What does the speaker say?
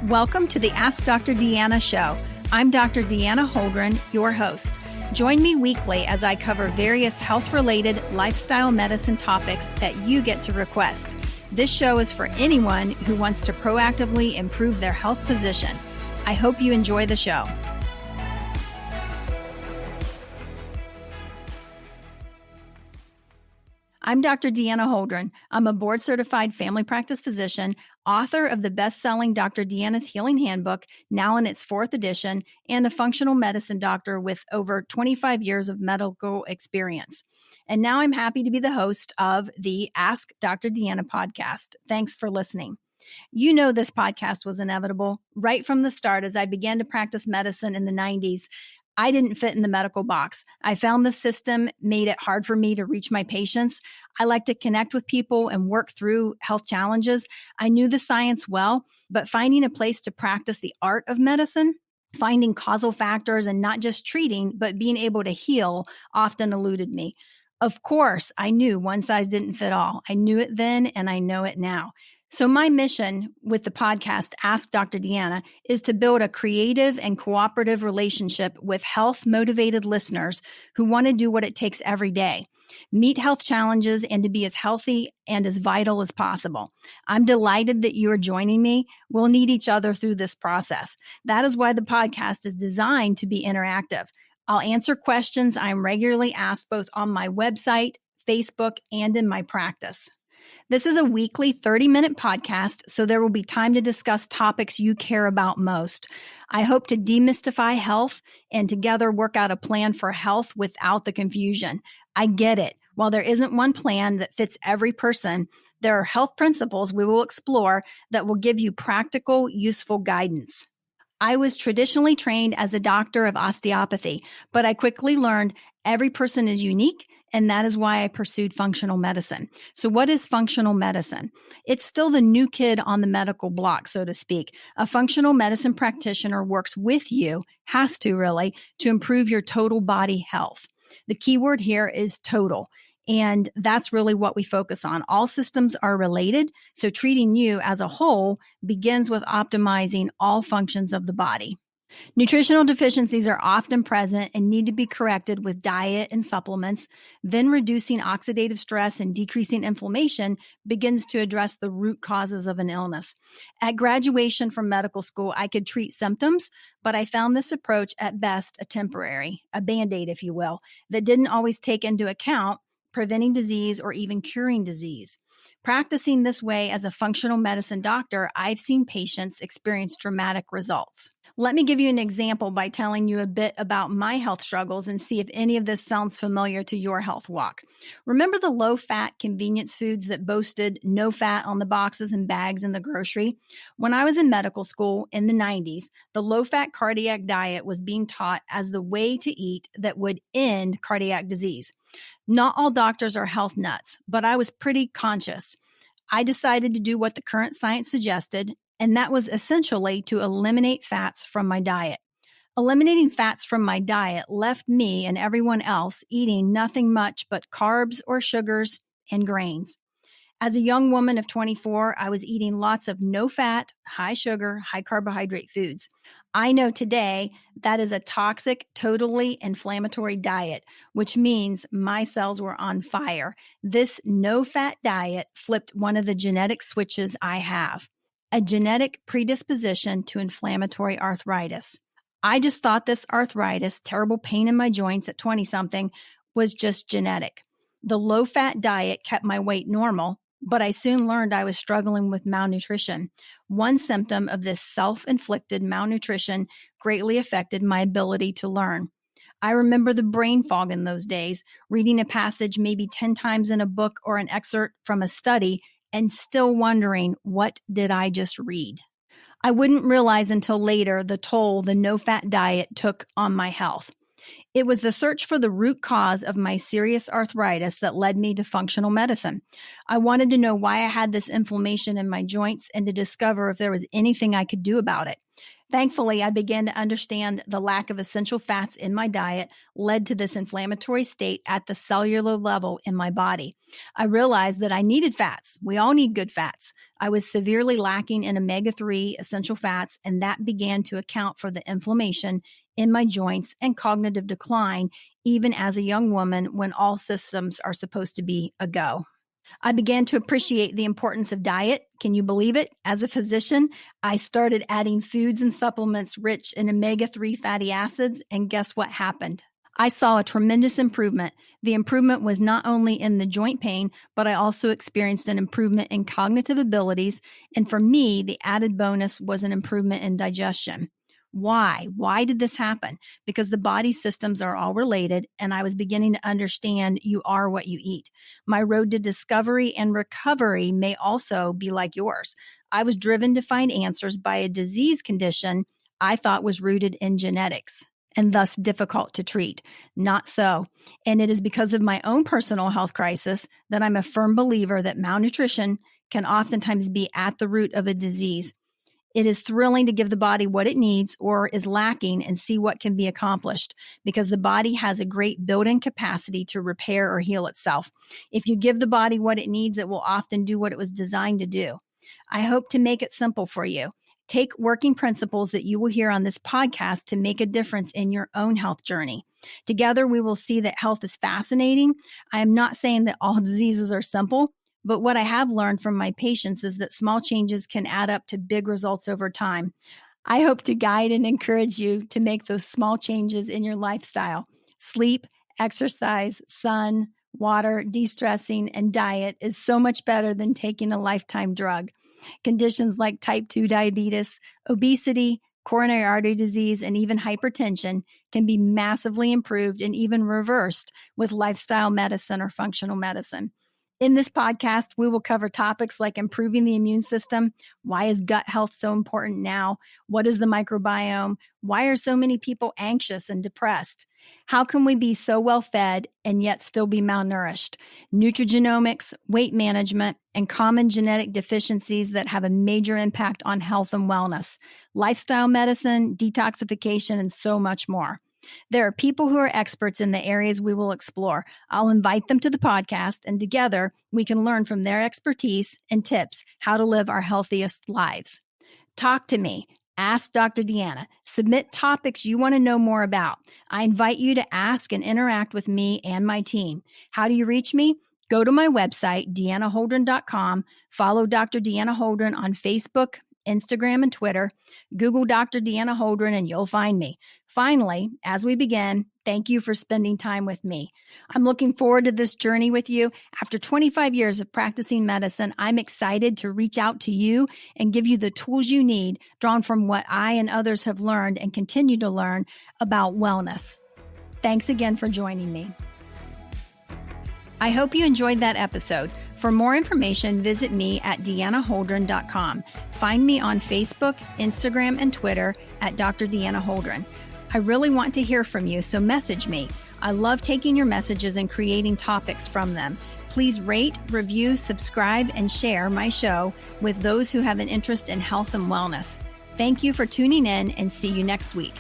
Welcome to the Ask Dr Deanna Show. I'm Dr. Deanna Holdren, your host. Join me weekly as I cover various health-related lifestyle medicine topics that you get to request. This show is for anyone who wants to proactively improve their health position. I hope you enjoy the show. I'm Dr. Deanna Holdren. I'm a board-certified family practice physician, author of the best-selling Dr. Deanna's Healing Handbook, now in its 4th edition, and a functional medicine doctor with over 25 years of medical experience. And now I'm happy to be the host of the Ask Dr. Deanna podcast. Thanks for listening. You know this podcast was inevitable. Right from the start, as I began to practice medicine in the 90s, I didn't fit in the medical box. I found the system made it hard for me to reach my patients. I like to connect with people and work through health challenges. I knew the science well, but finding a place to practice the art of medicine, finding causal factors and not just treating, but being able to heal often eluded me. Of course, I knew one size didn't fit all. I knew it then and I know it now. So my mission with the podcast, Ask Dr. Deanna, is to build a creative and cooperative relationship with health-motivated listeners who want to do what it takes every day, meet health challenges, and to be as healthy and as vital as possible. I'm delighted that you are joining me. We'll need each other through this process. That is why the podcast is designed to be interactive. I'll answer questions I'm regularly asked both on my website, Facebook, and in my practice. This is a weekly 30-minute podcast, so there will be time to discuss topics you care about most. I hope to demystify health and together work out a plan for health without the confusion. I get it. While there isn't one plan that fits every person, there are health principles we will explore that will give you practical, useful guidance. I was traditionally trained as a doctor of osteopathy, but I quickly learned every person is unique, and that is why I pursued functional medicine. So what is functional medicine? It's still the new kid on the medical block, so to speak. A functional medicine practitioner works with you, has to really, to improve your total body health. The key word here is total. And that's really what we focus on. All systems are related, so treating you as a whole begins with optimizing all functions of the body. Nutritional deficiencies are often present and need to be corrected with diet and supplements. Then reducing oxidative stress and decreasing inflammation begins to address the root causes of an illness. At graduation from medical school, I could treat symptoms, but I found this approach at best a temporary, a Band-Aid, if you will, that didn't always take into account preventing disease or even curing disease. Practicing this way as a functional medicine doctor, I've seen patients experience dramatic results. Let me give you an example by telling you a bit about my health struggles and see if any of this sounds familiar to your health walk. Remember the low-fat convenience foods that boasted no fat on the boxes and bags in the grocery? When I was in medical school in the 90s, the low-fat cardiac diet was being taught as the way to eat that would end cardiac disease. Not all doctors are health nuts, but I was pretty conscious. I decided to do what the current science suggested, and that was essentially to eliminate fats from my diet. Eliminating fats from my diet left me and everyone else eating nothing much but carbs or sugars and grains. As a young woman of 24, I was eating lots of no-fat, high-sugar, high-carbohydrate foods. I know today that is a toxic, totally inflammatory diet, which means my cells were on fire. This no-fat diet flipped one of the genetic switches I have, a genetic predisposition to inflammatory arthritis. I just thought this arthritis, terrible pain in my joints at 20-something, was just genetic. The low-fat diet kept my weight normal, but I soon learned I was struggling with malnutrition. One symptom of this self-inflicted malnutrition greatly affected my ability to learn. I remember the brain fog in those days, reading a passage maybe 10 times in a book or an excerpt from a study and still wondering, what did I just read? I wouldn't realize until later the toll the no-fat diet took on my health. It was the search for the root cause of my serious arthritis that led me to functional medicine. I wanted to know why I had this inflammation in my joints and to discover if there was anything I could do about it. Thankfully, I began to understand the lack of essential fats in my diet led to this inflammatory state at the cellular level in my body. I realized that I needed fats. We all need good fats. I was severely lacking in omega-3 essential fats, and that began to account for the inflammation in my joints and cognitive decline, even as a young woman when all systems are supposed to be a go. I began to appreciate the importance of diet. Can you believe it? As a physician, I started adding foods and supplements rich in omega-3 fatty acids, and guess what happened? I saw a tremendous improvement. The improvement was not only in the joint pain, but I also experienced an improvement in cognitive abilities. And for me, the added bonus was an improvement in digestion. Why? Why did this happen? Because the body systems are all related, and I was beginning to understand you are what you eat. My road to discovery and recovery may also be like yours. I was driven to find answers by a disease condition I thought was rooted in genetics and thus difficult to treat. Not so. And it is because of my own personal health crisis that I'm a firm believer that malnutrition can oftentimes be at the root of a disease. It is thrilling to give the body what it needs or is lacking and see what can be accomplished, because the body has a great built-in capacity to repair or heal itself. If you give the body what it needs, it will often do what it was designed to do. I hope to make it simple for you. Take working principles that you will hear on this podcast to make a difference in your own health journey. Together, we will see that health is fascinating. I am not saying that all diseases are simple, but what I have learned from my patients is that small changes can add up to big results over time. I hope to guide and encourage you to make those small changes in your lifestyle. Sleep, exercise, sun, water, de-stressing, and diet is so much better than taking a lifetime drug. Conditions like type 2 diabetes, obesity, coronary artery disease, and even hypertension can be massively improved and even reversed with lifestyle medicine or functional medicine. In this podcast, we will cover topics like improving the immune system. Why is gut health so important now? What is the microbiome? Why are so many people anxious and depressed? How can we be so well fed and yet still be malnourished? Nutrigenomics, weight management, and common genetic deficiencies that have a major impact on health and wellness, lifestyle medicine, detoxification, and so much more. There are people who are experts in the areas we will explore. I'll invite them to the podcast, and together we can learn from their expertise and tips how to live our healthiest lives. Talk to me. Ask Dr. Deanna. Submit topics you want to know more about. I invite you to ask and interact with me and my team. How do you reach me? Go to my website, deannaholdren.com. Follow Dr. Deanna Holdren on Facebook, Instagram, and Twitter. Google Dr. Deanna Holdren and you'll find me. Finally, as we begin, thank you for spending time with me. I'm looking forward to this journey with you. After 25 years of practicing medicine, I'm excited to reach out to you and give you the tools you need, drawn from what I and others have learned and continue to learn about wellness. Thanks again for joining me. I hope you enjoyed that episode. For more information, visit me at deannaholdren.com. Find me on Facebook, Instagram, and Twitter at Dr. Deanna Holdren. I really want to hear from you, so message me. I love taking your messages and creating topics from them. Please rate, review, subscribe, and share my show with those who have an interest in health and wellness. Thank you for tuning in, and see you next week.